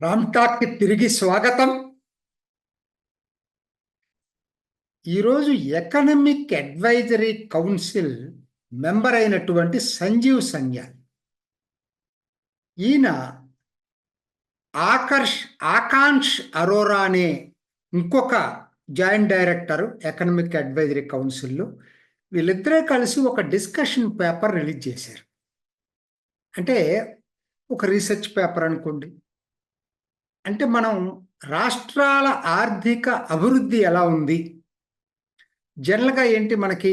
రామ్ టాక్కి తిరిగి స్వాగతం. ఈరోజు ఎకనమిక్ అడ్వైజరీ కౌన్సిల్ మెంబర్ అయినటువంటి సంజీవ్ సన్యాల్, ఈయన ఆకాంక్ష్ అరోరా అనే ఇంకొక జాయింట్ డైరెక్టర్ ఎకనమిక్ అడ్వైజరీ కౌన్సిల్లో, వీళ్ళిద్దరే కలిసి ఒక డిస్కషన్ పేపర్ రిలీజ్ చేశారు. అంటే ఒక రీసెర్చ్ పేపర్ అనుకోండి. అంటే మనం రాష్ట్రాల ఆర్థిక అభివృద్ధి ఎలా ఉంది, జనరల్గా ఏంటి మనకి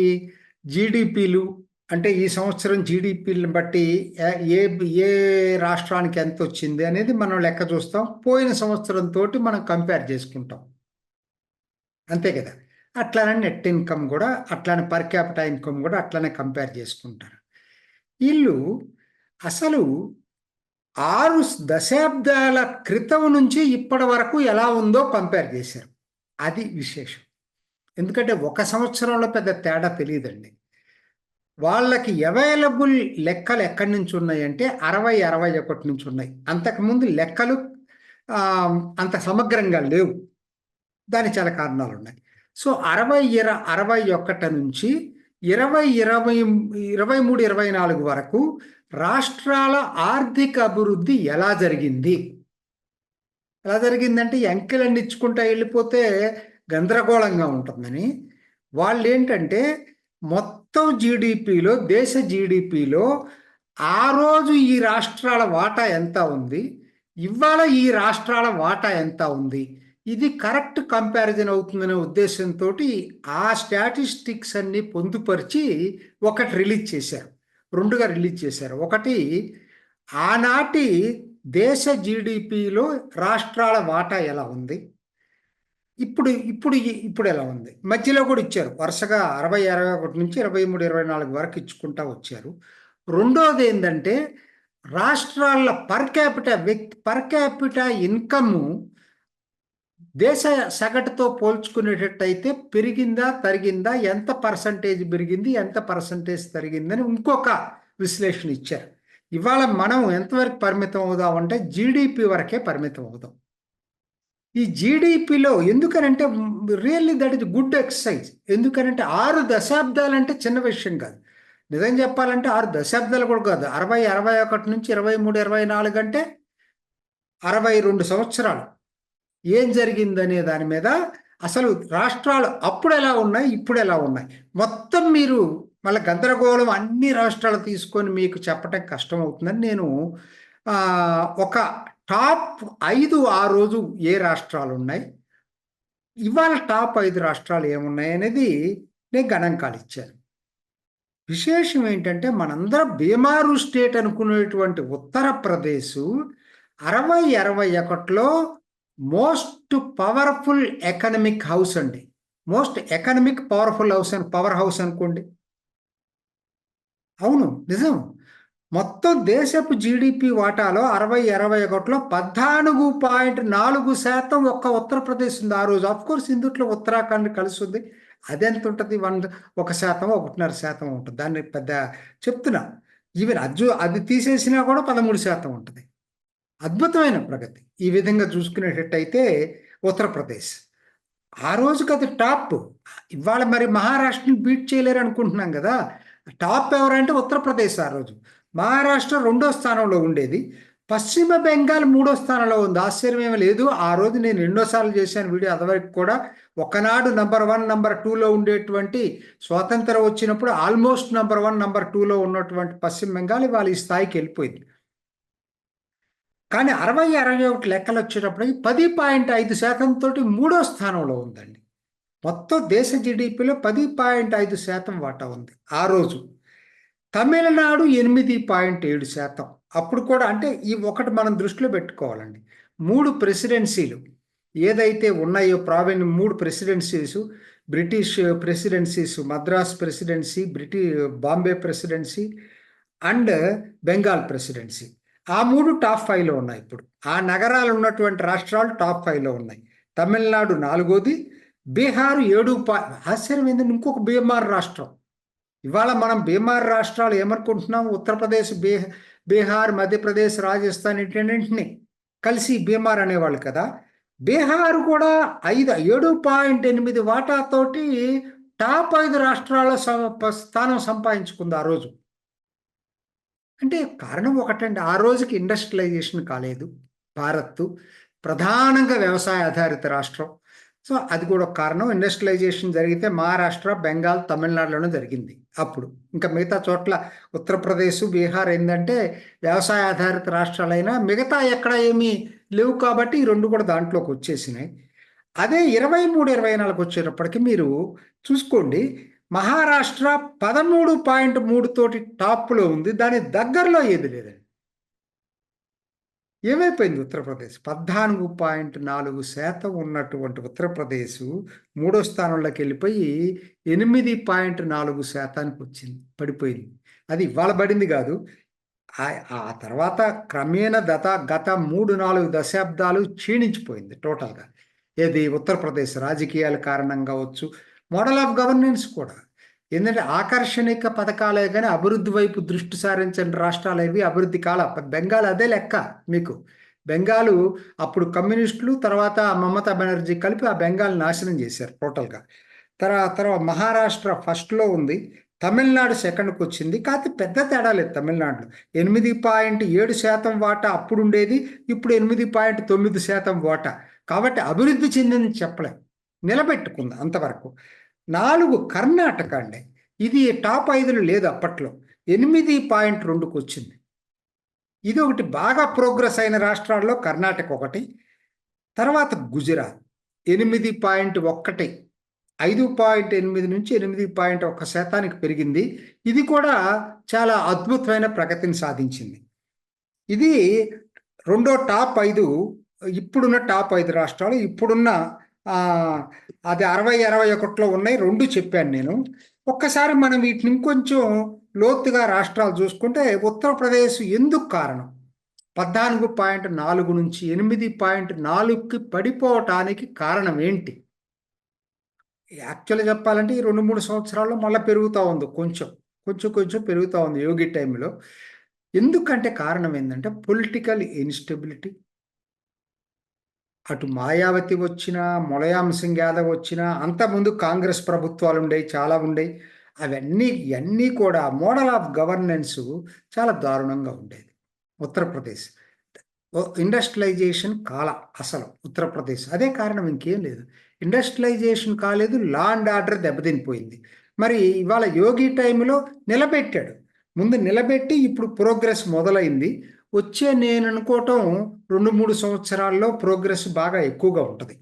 జీడిపిలు అంటే ఈ సంవత్సరం జీడిపిలను బట్టి ఏ ఏ రాష్ట్రానికి ఎంత వచ్చింది అనేది మనం లెక్క చూస్తాం. పోయిన సంవత్సరంతో మనం కంపేర్ చేసుకుంటాం, అంతే కదా. అట్లానే నెట్ ఇన్కమ్ కూడా, అట్లానే పర్ క్యాపిటల్ ఇన్కమ్ కూడా అట్లానే కంపేర్ చేసుకుంటారు. వీళ్ళు అసలు 6 దశాబ్దాల క్రితం నుంచి ఇప్పటి వరకు ఎలా ఉందో కంపేర్ చేశారు. అది విశేషం. ఎందుకంటే ఒక సంవత్సరంలో పెద్ద తేడా తెలియదండి. వాళ్ళకి అవైలబుల్ లెక్కలు ఎక్కడి నుంచి ఉన్నాయంటే 60-61 నుంచి ఉన్నాయి. అంతకుముందు లెక్కలు అంత సమగ్రంగా లేవు. దానికి చాలా కారణాలు ఉన్నాయి. సో 61 నుంచి 23-24 వరకు రాష్ట్రాల ఆర్థిక అభివృద్ధి ఎలా జరిగిందంటే అంకెలన్నీ ఇచ్చుకుంటా వెళ్ళిపోతే గందరగోళంగా ఉంటుందని వాళ్ళు ఏంటంటే మొత్తం జీడిపిలో, దేశ జీడిపిలో ఆ రోజు ఈ రాష్ట్రాల వాటా ఎంత ఉంది, ఇవాళ ఈ రాష్ట్రాల వాటా ఎంత ఉంది, ఇది కరెక్ట్ కంపారిజన్ అవుతుందనే ఉద్దేశంతో ఆ స్టాటిస్టిక్స్ అన్ని పొందుపరిచి ఒకటి రిలీజ్ చేశారు, రెండుగా రిలీజ్ చేశారు. ఒకటి ఆనాటి దేశ జీడిపిలో రాష్ట్రాల వాటా ఎలా ఉంది, ఇప్పుడు ఇప్పుడు ఇప్పుడు ఎలా ఉంది, మధ్యలో కూడా ఇచ్చారు. వరుసగా 60-61 నుంచి 23-24 వరకు ఇచ్చుకుంటా వచ్చారు. రెండోది ఏంటంటే రాష్ట్రాల పర్ క్యాపిటా ఇన్కమ్ దేశ సగటుతో పోల్చుకునేటట్టయితే పెరిగిందా తరిగిందా, ఎంత పర్సంటేజ్ పెరిగింది, ఎంత పర్సంటేజ్ తరిగిందని ఇంకొక విశ్లేషణ ఇచ్చారు. ఇవాళ మనం ఎంతవరకు పరిమితం అవుదామంటే జీడిపి వరకే పరిమితం అవుదాం. ఈ జీడిపిలో ఎందుకనంటే really that is good exercise. ఎందుకనంటే 6 దశాబ్దాలంటే చిన్న విషయం కాదు. నిజం చెప్పాలంటే 6 దశాబ్దాలు కూడా కాదు. 60-61 నుంచి 23-24 అంటే 62 సంవత్సరాలు ఏం జరిగిందనే దాని మీద అసలు రాష్ట్రాలు అప్పుడు ఎలా ఉన్నాయి, ఇప్పుడు ఎలా ఉన్నాయి, మొత్తం మీరు మళ్ళీ గందరగోళం అన్ని రాష్ట్రాలు తీసుకొని మీకు చెప్పటం కష్టం అవుతుందని నేను ఒక టాప్ 5 ఆ రోజు ఏ రాష్ట్రాలు ఉన్నాయి, ఇవాళ టాప్ 5 రాష్ట్రాలు ఏమున్నాయి అనేది నేను గణాంకాలు ఇచ్చాను. విశేషం ఏంటంటే మనందరం బీమారు స్టేట్ అనుకునేటువంటి ఉత్తరప్రదేశ్ 60-61లో మోస్ట్ పవర్ఫుల్ ఎకనమిక్ హౌస్ అండి. మోస్ట్ ఎకనమిక్ పవర్ఫుల్ హౌస్ అని పవర్ హౌస్ అనుకోండి. అవును, నిజం. మొత్తం దేశపు జీడిపి వాటాలో 60-61లో 14.4% ఒక్క ఉత్తరప్రదేశ్ ఉంది ఆ రోజు. కోర్స్ ఇందుట్లో ఉత్తరాఖండ్ కలిసి ఉంది. అది ఎంత ఉంటుంది, 1%, 1.5% ఉంటుంది. దాన్ని పెద్ద చెప్తున్నా. ఈవెన్ అది తీసేసినా కూడా 13% ఉంటుంది. అద్భుతమైన ప్రగతి. ఈ విధంగా చూసుకునేటట్టయితే ఉత్తరప్రదేశ్ ఆ రోజుకి అది టాప్. ఇవాళ మరి మహారాష్ట్రని బీట్ చేయలేరు అనుకుంటున్నాం కదా. టాప్ ఎవరంటే ఉత్తరప్రదేశ్ ఆ రోజు. మహారాష్ట్ర 2వ స్థానంలో ఉండేది. పశ్చిమ బెంగాల్ 3వ స్థానంలో ఉంది. ఆశ్చర్యమేమీ లేదు. ఆ రోజు నేను ఎన్నోసార్లు చేశాను వీడియో. అదివరకు కూడా ఒకనాడు నంబర్ 1, నంబర్ 2లో ఉండేటువంటి స్వాతంత్రం వచ్చినప్పుడు ఆల్మోస్ట్ నంబర్ 1, నంబర్ 2లో ఉన్నటువంటి పశ్చిమ బెంగాల్ ఇవాళ ఈ స్థాయికి వెళ్ళిపోయింది. కానీ 60-61 లెక్కలు వచ్చేటప్పటికి 10.5% తోటి 3వ స్థానంలో ఉందండి. మొత్తం దేశ జీడిపిలో 10.5% వాటా ఉంది ఆ రోజు. తమిళనాడు 8.7%. అప్పుడు కూడా అంటే ఈ ఒకటి మనం దృష్టిలో పెట్టుకోవాలండి. 3 ప్రెసిడెన్సీలు ఏదైతే ఉన్నాయో 3 presidencies, British presidencies, Madras presidency, Bombay presidency and Bengal presidency, ఆ 3 టాప్ 5లో ఉన్నాయి. ఇప్పుడు ఆ నగరాలు ఉన్నటువంటి రాష్ట్రాలు టాప్ 5లో ఉన్నాయి. తమిళనాడు 4వది, బీహార్ 7. ఆశ్చర్యం ఏంటంటే ఇంకొక బీహార్ రాష్ట్రం. ఇవాళ మనం బీహార్ రాష్ట్రాలు ఏమనుకుంటున్నాం, ఉత్తరప్రదేశ్, బీహార్, మధ్యప్రదేశ్, రాజస్థాన్ ఇటన్నింటినీ కలిసి బీమార్ అనేవాళ్ళు కదా. బీహార్ కూడా 7.8 వాటాతోటి టాప్ 5 రాష్ట్రాల స్థానం సంపాదించుకుంది ఆ రోజు. అంటే కారణం ఒకటండి, ఆ రోజుకి ఇండస్ట్రియలైజేషన్ కాలేదు. భారత్ ప్రధానంగా వ్యవసాయ ఆధారిత రాష్ట్రం. సో అది కూడా ఒక కారణం. ఇండస్ట్రియలైజేషన్ జరిగితే మహారాష్ట్ర, బెంగాల్, తమిళనాడులోనే జరిగింది. అప్పుడు ఇంకా మిగతా చోట్ల ఉత్తరప్రదేశ్, బీహార్ ఏంటంటే వ్యవసాయ ఆధారిత రాష్ట్రాలైనా మిగతా ఎక్కడ ఏమీ లేవు కాబట్టి ఈ రెండు కూడా దాంట్లోకి వచ్చేసినాయి. అదే 23-24 వచ్చేటప్పటికి మీరు చూసుకోండి, మహారాష్ట్ర 13.3 తోటి టాప్లో ఉంది. దాని దగ్గరలో ఏది లేదండి. ఏమైపోయింది ఉత్తరప్రదేశ్? 14.4% ఉన్నటువంటి ఉత్తరప్రదేశ్ మూడో స్థానంలోకి వెళ్ళిపోయి 8.4% వచ్చింది, పడిపోయింది. అది ఇవాళ పడింది కాదు. ఆ తర్వాత క్రమేణా గత 3-4 దశాబ్దాలు క్షీణించిపోయింది టోటల్గా. ఏది ఉత్తరప్రదేశ్ రాజకీయాల కారణంగా కావచ్చు, మోడల్ ఆఫ్ గవర్నెన్స్ కూడా. ఏంటంటే ఆకర్షణీయ పథకాలే కానీ అభివృద్ధి వైపు దృష్టి సారించిన రాష్ట్రాలు ఏవి అభివృద్ధి కాల. బెంగాల్ అదే లెక్క మీకు. బెంగాలు అప్పుడు కమ్యూనిస్టులు, తర్వాత మమతా బెనర్జీ కలిపి ఆ బెంగాల్ నాశనం చేశారు టోటల్గా. తర్వాత మహారాష్ట్ర ఫస్ట్లో ఉంది, తమిళనాడు సెకండ్కి వచ్చింది. కాకపోతే పెద్ద తేడా లేదు తమిళనాడులో. 8.7% వాటా అప్పుడు ఉండేది, ఇప్పుడు 8.9% వాటా. కాబట్టి అభివృద్ధి చెందింది చెప్పలేం, నిలబెట్టుకుంది అంతవరకు. 4 కర్ణాటక అండి, ఇది టాప్ 5లో లేదు అప్పట్లో, 8.2కి వచ్చింది. ఇది ఒకటి బాగా ప్రోగ్రెస్ అయిన రాష్ట్రాల్లో కర్ణాటక ఒకటి. తర్వాత గుజరాత్ 8.1, 5.8 నుంచి 8.1% పెరిగింది. ఇది కూడా చాలా అద్భుతమైన ప్రగతిని సాధించింది. ఇది రెండో టాప్ 5, ఇప్పుడున్న టాప్ 5 రాష్ట్రాలు. ఇప్పుడున్న అది 60-61లో ఉన్నాయి, రెండు చెప్పాను నేను. ఒక్కసారి మనం వీటిని ఇంకొంచెం లోతుగా రాష్ట్రాలు చూసుకుంటే, ఉత్తరప్రదేశ్ ఎందుకు కారణం? 14.4 నుంచి 8.4కి పడిపోవటానికి కారణం ఏంటి? యాక్చువల్గా చెప్పాలంటే ఈ 2-3 సంవత్సరాల్లో మళ్ళీ పెరుగుతూ ఉంది, కొంచెం పెరుగుతూ ఉంది యోగి టైంలో. ఎందుకంటే కారణం ఏంటంటే పొలిటికల్ ఇన్స్టెబిలిటీ. అటు మాయావతి వచ్చినా, ములాయం సింగ్ యాదవ్ వచ్చినా, అంతకుముందు కాంగ్రెస్ ప్రభుత్వాలు ఉండేవి, చాలా ఉండేవి. ఇవన్నీ కూడా మోడల్ ఆఫ్ గవర్నెన్స్ చాలా దారుణంగా ఉండేది ఉత్తరప్రదేశ్. ఇండస్ట్రియలైజేషన్ అసలు ఉత్తరప్రదేశ్. అదే కారణం, ఇంకేం లేదు. ఇండస్ట్రియలైజేషన్ కాలేదు, లా అండ్ ఆర్డర్ దెబ్బతినిపోయింది. మరి ఇవాళ యోగి టైంలో నిలబెట్టాడు, ముందు నిలబెట్టి ఇప్పుడు ప్రోగ్రెస్ మొదలైంది. నేను అనుకోవటం 2-3 సంవత్సరాల్లో ప్రోగ్రెస్ బాగా ఎక్కువగా ఉంటుంది.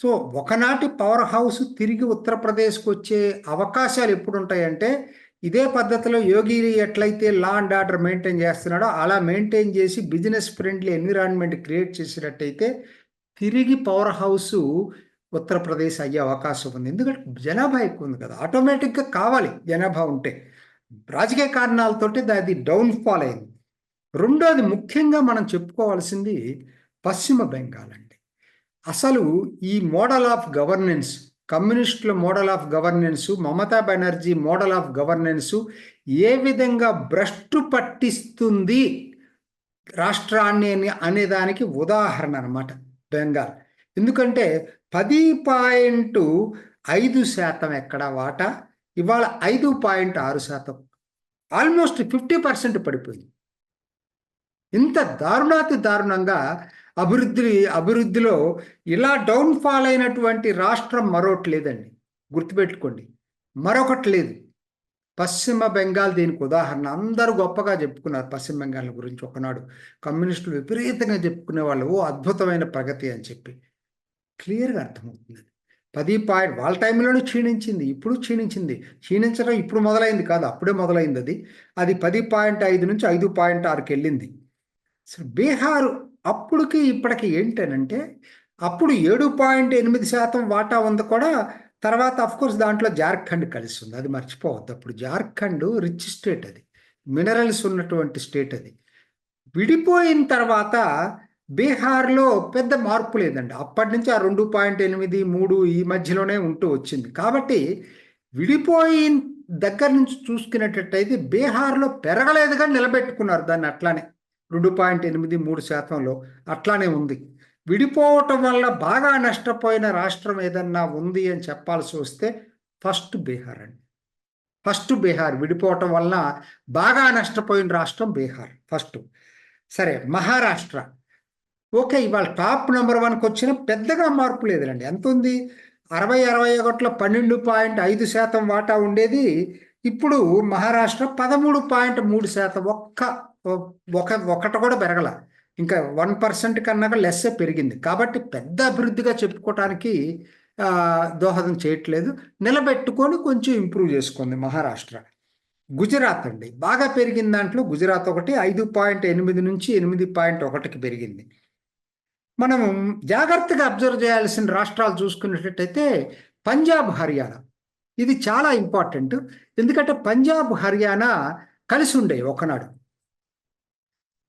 సో ఒకనాటి పవర్ హౌస్ తిరిగి ఉత్తరప్రదేశ్కి వచ్చే అవకాశాలు ఎప్పుడు ఉంటాయంటే, ఇదే పద్ధతిలో యోగి ఎట్లయితే లా అండ్ ఆర్డర్ మెయింటైన్ చేస్తున్నాడో అలా మెయింటైన్ చేసి బిజినెస్ ఫ్రెండ్లీ ఎన్విరాన్మెంట్ క్రియేట్ చేసినట్టయితే తిరిగి పవర్ హౌస్ ఉత్తరప్రదేశ్ అయ్యే అవకాశం ఉంది. ఎందుకంటే జనాభా ఎక్కువ ఉంది కదా, ఆటోమేటిక్గా కావాలి జనాభా ఉంటే. రాజకీయ కారణాలతోటి అది డౌన్ఫాల్ అయింది. రెండోది ముఖ్యంగా మనం చెప్పుకోవాల్సింది పశ్చిమ బెంగాల్ అండి. అసలు ఈ మోడల్ ఆఫ్ గవర్నెన్స్, కమ్యూనిస్టుల model of governance, Mamata Banerjee model of governance ఏ విధంగా భ్రష్టు పట్టిస్తుంది రాష్ట్రాన్ని అనేదానికి ఉదాహరణ అన్నమాట బెంగాల్. ఎందుకంటే 10.5% ఎక్కడ వాటా, ఇవాళ 5.6%, ఆల్మోస్ట్ 50% పడిపోయింది. ఇంత దారుణంగా అభివృద్ధిలో ఇలా డౌన్ఫాల్ అయినటువంటి రాష్ట్రం మరొకటి లేదండి, గుర్తుపెట్టుకోండి, మరొకటి లేదు. పశ్చిమ బెంగాల్ దీనికి ఉదాహరణ. అందరూ గొప్పగా చెప్పుకున్నారు పశ్చిమ బెంగాల్ గురించి ఒకనాడు. కమ్యూనిస్టులు విపరీతంగా చెప్పుకునే వాళ్ళు, ఓ అద్భుతమైన ప్రగతి అని చెప్పి. క్లియర్గా అర్థమవుతుంది. వాళ్ళ టైంలోనే క్షీణించింది, ఇప్పుడు క్షీణించడం ఇప్పుడు మొదలైంది కాదు, అప్పుడే మొదలైంది. అది 10.5 నుంచి 5.6కి వెళ్ళింది. సో బీహార్ అప్పుడుకి ఇప్పటికి ఏంటనంటే, అప్పుడు 7.8% వాటా ఉంది కూడా. తర్వాత అఫ్కోర్స్ దాంట్లో జార్ఖండ్ కలిసి ఉంది, అది మర్చిపోవద్దు. అప్పుడు జార్ఖండ్ రిచ్ స్టేట్, అది మినరల్స్ ఉన్నటువంటి స్టేట్. అది విడిపోయిన తర్వాత బీహార్లో పెద్ద మార్పు లేదండి. అప్పటి నుంచి ఆ 2.8, 3 ఈ మధ్యలోనే ఉంటూ వచ్చింది. కాబట్టి విడిపోయిన దగ్గర నుంచి చూసుకునేటట్టయితే బీహార్లో పెరగలేదు కానీ నిలబెట్టుకున్నారు దాన్ని అట్లానే. 2.83%లో అట్లానే ఉంది. విడిపోవటం వల్ల బాగా నష్టపోయిన రాష్ట్రం ఏదన్నా ఉంది అని చెప్పాల్సి వస్తే ఫస్ట్ బీహార్ అండి. ఫస్ట్ బీహార్ విడిపోవటం వల్ల బాగా నష్టపోయిన రాష్ట్రం బీహార్ ఫస్ట్. సరే, మహారాష్ట్ర ఓకే, ఇవాళ టాప్ నెంబర్ 1కి వచ్చిన పెద్దగా మార్పు లేదులండి. ఎంత ఉంది? 61లో 12.5% వాటా ఉండేది. ఇప్పుడు మహారాష్ట్ర 13.3%, ఒకటి కూడా పెరగల, ఇంకా 1% కన్నా లెస్సే పెరిగింది. కాబట్టి పెద్ద అభివృద్ధిగా చెప్పుకోవటానికి దోహదం చేయట్లేదు. నిలబెట్టుకొని కొంచెం ఇంప్రూవ్ చేసుకుంది మహారాష్ట్ర. గుజరాత్ అండి బాగా పెరిగిన దాంట్లో గుజరాత్ ఒకటి, 5.8 నుంచి 8.1కి పెరిగింది. మనం జాగ్రత్తగా అబ్జర్వ్ చేయాల్సిన రాష్ట్రాలు చూసుకున్నట్టయితే పంజాబ్, హర్యానా. ఇది చాలా ఇంపార్టెంట్. ఎందుకంటే పంజాబ్, హర్యానా కలిసి ఉండే ఒకనాడు.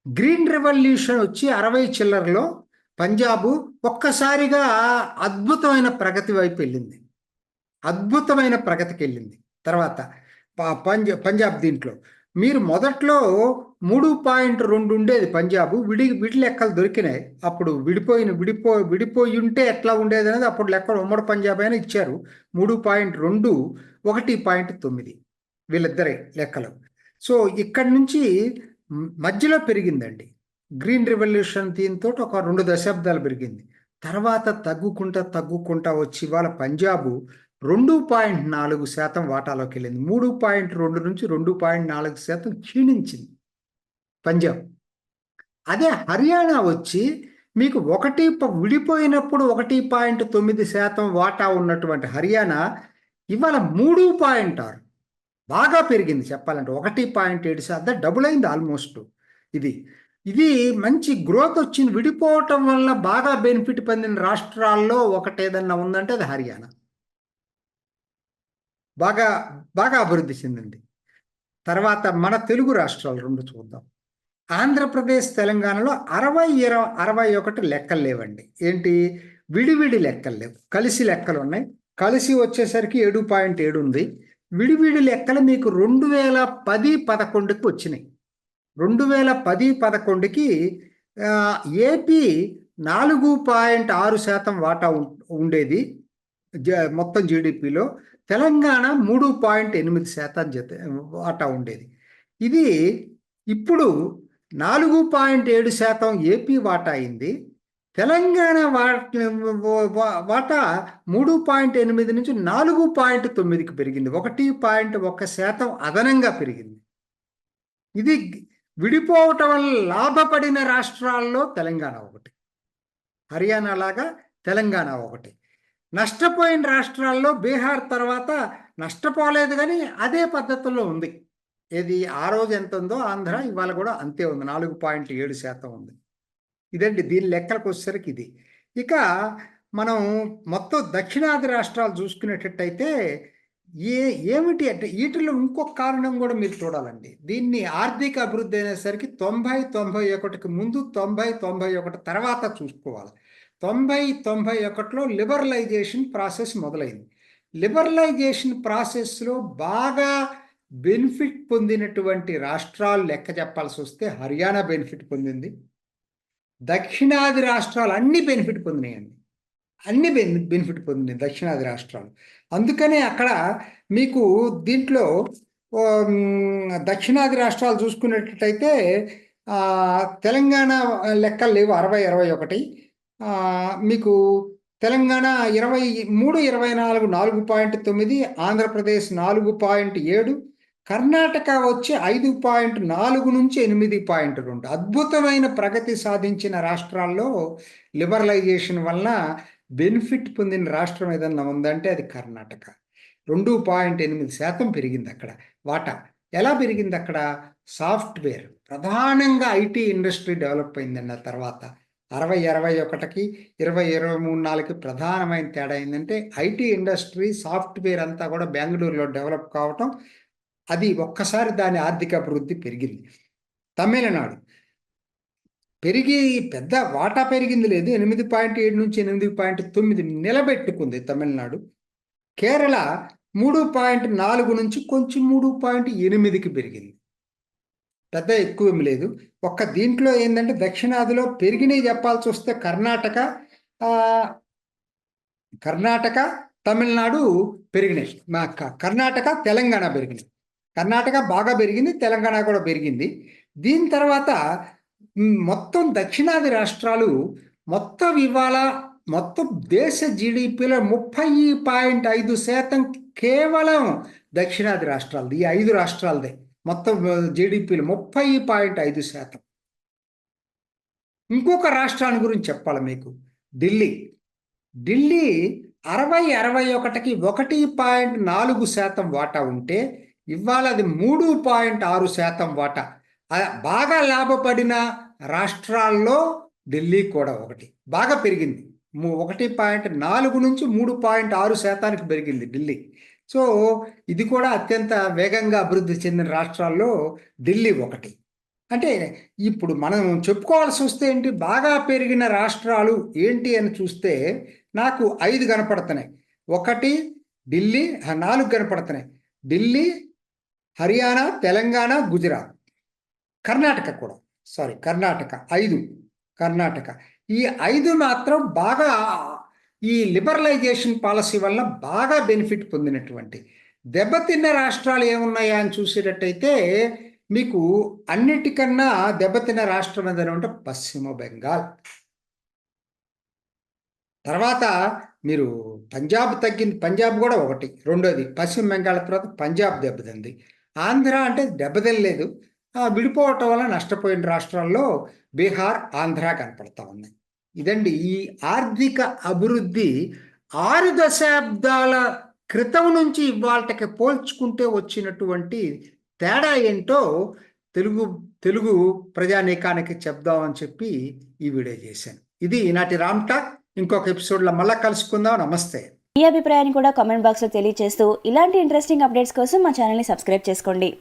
గ్రీన్ రెవల్యూషన్ వచ్చి 60 చిల్లరలో పంజాబు ఒక్కసారిగా అద్భుతమైన ప్రగతి వైపు వెళ్ళింది. అద్భుతమైన ప్రగతికి వెళ్ళింది. తర్వాత పంజాబ్ దీంట్లో మీరు మొదట్లో 3.2 ఉండేది పంజాబ్. విడి లెక్కలు దొరికినాయి. అప్పుడు విడిపోయి ఉంటే ఎట్లా ఉండేది అనేది అప్పుడు లెక్కలు ఉమ్మడి పంజాబ్ అయినా ఇచ్చారు. 3.2, 1.9 వీళ్ళిద్దరే లెక్కలు. సో ఇక్కడి నుంచి మధ్యలో పెరిగిందండి గ్రీన్ రెవల్యూషన్. దీంతో ఒక 2 దశాబ్దాలు పెరిగింది. తర్వాత తగ్గుకుంటా వచ్చి ఇవాళ పంజాబు 2.4% వాటాలోకి వెళ్ళింది. 3.2 నుంచి 2.4% క్షీణించింది పంజాబ్. అదే హర్యానా వచ్చి మీకు విడిపోయినప్పుడు 1.9% వాటా ఉన్నటువంటి హర్యానా ఇవాళ 3.6 బాగా పెరిగింది. చెప్పాలంటే 1.7% డబుల్ అయింది ఆల్మోస్ట్. ఇది మంచి గ్రోత్ వచ్చింది. విడిపోవటం వల్ల బాగా బెనిఫిట్ పొందిన రాష్ట్రాల్లో ఒకటేదన్నా ఉందంటే అది హర్యానా. బాగా బాగా అభివృద్ధి చెందింది. తర్వాత మన తెలుగు రాష్ట్రాలు 2 చూద్దాం. ఆంధ్రప్రదేశ్, తెలంగాణలో 61 లెక్కలు లేవండి. ఏంటి? విడివిడి లెక్కలు లేవు, కలిసి లెక్కలు ఉన్నాయి. కలిసి వచ్చేసరికి 7.7 ఉంది. విడివిడి లెక్కలు మీకు 2010-11కి వచ్చినాయి. 2010-11కి ఏపీ 4.6% వాటా ఉండేది మొత్తం జీడిపిలో. తెలంగాణ 3.8% వాటా ఉండేది. ఇది ఇప్పుడు 4.7% ఏపీ వాటా అయింది. తెలంగాణ వాటా 3.8 నుంచి 4.9కి పెరిగింది. 1.1% అదనంగా పెరిగింది. ఇది విడిపోవటం వల్ల లాభపడిన రాష్ట్రాల్లో తెలంగాణ ఒకటి, హర్యానా లాగా తెలంగాణ ఒకటి. నష్టపోయిన రాష్ట్రాల్లో బీహార్ తర్వాత నష్టపోలేదు, కానీ అదే పద్ధతుల్లో ఉంది. ఏది ఆ రోజు ఎంత ఉందో ఆంధ్ర ఇవాళ కూడా అంతే ఉంది, 4.7% ఉంది. ఇదండి దీని లెక్కలకు వచ్చేసరికి ఇది. ఇక మనం మొత్తం దక్షిణాది రాష్ట్రాలు చూసుకునేటట్టయితే ఏమిటి అంటే వీటిలో ఇంకొక కారణం కూడా మీరు చూడాలండి. దీన్ని ఆర్థిక అభివృద్ధి అయినసరికి 90-91కి ముందు, 90-91 తర్వాత చూసుకోవాలి. 90-91లో లిబరలైజేషన్ ప్రాసెస్ మొదలైంది. లిబరలైజేషన్ ప్రాసెస్లో బాగా బెనిఫిట్ పొందినటువంటి రాష్ట్రాలు లెక్క చెప్పాల్సి వస్తే హర్యానా బెనిఫిట్ పొందింది. దక్షిణాది రాష్ట్రాలు అన్ని బెనిఫిట్ పొందినాయండి. అన్ని బెనిఫిట్ పొందినాయి దక్షిణాది రాష్ట్రాలు. అందుకనే అక్కడ మీకు దీంట్లో దక్షిణాది రాష్ట్రాలు చూసుకునేటట్టయితే తెలంగాణ లెక్కలు లేవు, 60-21. మీకు తెలంగాణ 23-24 4.9, ఆంధ్రప్రదేశ్ 4.7, కర్ణాటక వచ్చి 5.4 నుంచి 8.2. అద్భుతమైన ప్రగతి సాధించిన రాష్ట్రాల్లో లిబరలైజేషన్ వల్ల బెనిఫిట్ పొందిన రాష్ట్రం ఏదన్నా ఉందంటే అది కర్ణాటక. 2.8% పెరిగింది అక్కడ వాటా. ఎలా పెరిగింది అక్కడ? సాఫ్ట్వేర్ ప్రధానంగా ఐటీ ఇండస్ట్రీ డెవలప్ అయిందండి. ఆ తర్వాత 60-21కి 20-23-4కి ప్రధానమైన తేడా ఏంటంటే ఐటీ ఇండస్ట్రీ, సాఫ్ట్వేర్ అంతా కూడా బెంగళూరులో డెవలప్ కావటం. అది ఒక్కసారి దాని ఆర్థిక అభివృద్ధి పెరిగింది. తమిళనాడు పెరిగి పెద్ద వాటా పెరిగింది లేదు, 8.7 నుంచి 8.9 నిలబెట్టుకుంది తమిళనాడు. కేరళ 3.4 నుంచి కొంచెం 3.8కి పెరిగింది. పెద్ద ఎక్కువ ఏమి లేదు. ఒక్క దీంట్లో ఏంటంటే దక్షిణాదిలో పెరిగినవి చెప్పాల్సి వస్తే ఆ, కర్ణాటక, తమిళనాడు పెరిగినాయి. కర్ణాటక, తెలంగాణ పెరిగినాయి. కర్ణాటక బాగా పెరిగింది, తెలంగాణ కూడా పెరిగింది. దీని తర్వాత మొత్తం దక్షిణాది రాష్ట్రాలు మొత్తం ఇవాళ మొత్తం దేశ జీడిపిలో 30.5% కేవలం దక్షిణాది రాష్ట్రాలది. ఈ 5 రాష్ట్రాలదే మొత్తం జీడిపిలో 30.5%. ఇంకొక రాష్ట్రాన్ని గురించి చెప్పాలి మీకు, ఢిల్లీ. ఢిల్లీ 61కి 1.4% వాటా ఉంటే ఇవాళ అది 3.6% వాటా. బాగా లాభపడిన రాష్ట్రాల్లో ఢిల్లీ కూడా ఒకటి. బాగా పెరిగింది, 1.4 నుంచి 3.6%కి పెరిగింది ఢిల్లీ. సో ఇది కూడా అత్యంత వేగంగా అభివృద్ధి చెందిన రాష్ట్రాల్లో ఢిల్లీ ఒకటి. అంటే ఇప్పుడు మనం చెప్పుకోవాల్సి వస్తే ఏంటి, బాగా పెరిగిన రాష్ట్రాలు ఏంటి అని చూస్తే నాకు 5 కనపడుతున్నాయి. 1 ఢిల్లీ, 4 కనపడుతున్నాయి. ఢిల్లీ, హర్యానా, తెలంగాణ, గుజరాత్, కర్ణాటక కూడా, కర్ణాటక 5. కర్ణాటక ఈ 5 మాత్రం బాగా ఈ లిబరలైజేషన్ పాలసీ వల్ల బాగా బెనిఫిట్ పొందినటువంటి. దెబ్బతిన్న రాష్ట్రాలు ఏమున్నాయా అని చూసేటట్టయితే మీకు అన్నిటికన్నా దెబ్బతిన్న రాష్ట్రం ఏదైనా ఉంటే పశ్చిమ బెంగాల్. తర్వాత మీరు పంజాబ్ తగ్గింది, పంజాబ్ కూడా ఒకటి. రెండోది పశ్చిమ బెంగాల్ తర్వాత పంజాబ్ దెబ్బతింది. ఆంధ్ర అంటే దెబ్బతినలేదు, విడిపోవటం వల్ల నష్టపోయిన రాష్ట్రాల్లో బీహార్, ఆంధ్ర కనపడతా ఉన్నాయి. ఇదండి ఈ ఆర్థిక అభివృద్ధి 6 దశాబ్దాల క్రితం నుంచి ఇవాళకి పోల్చుకుంటే వచ్చినటువంటి తేడా ఏంటో తెలుగు ప్రజానీకానికి చెప్దామని చెప్పి ఈ వీడియో చేశాను. ఇది ఈనాటి రామ్ టాక్. ఇంకొక ఎపిసోడ్లో మళ్ళీ కలుసుకుందాం. నమస్తే. మీ అభిప్రాయాన్ని కూడా కామెంట్ బాక్స్లో తెలియజేస్తూ ఇలాంటి ఇంట్రెస్టింగ్ అప్డేట్స్ కోసం మా ఛానల్ని సబ్స్క్రైబ్ చేసుకోండి.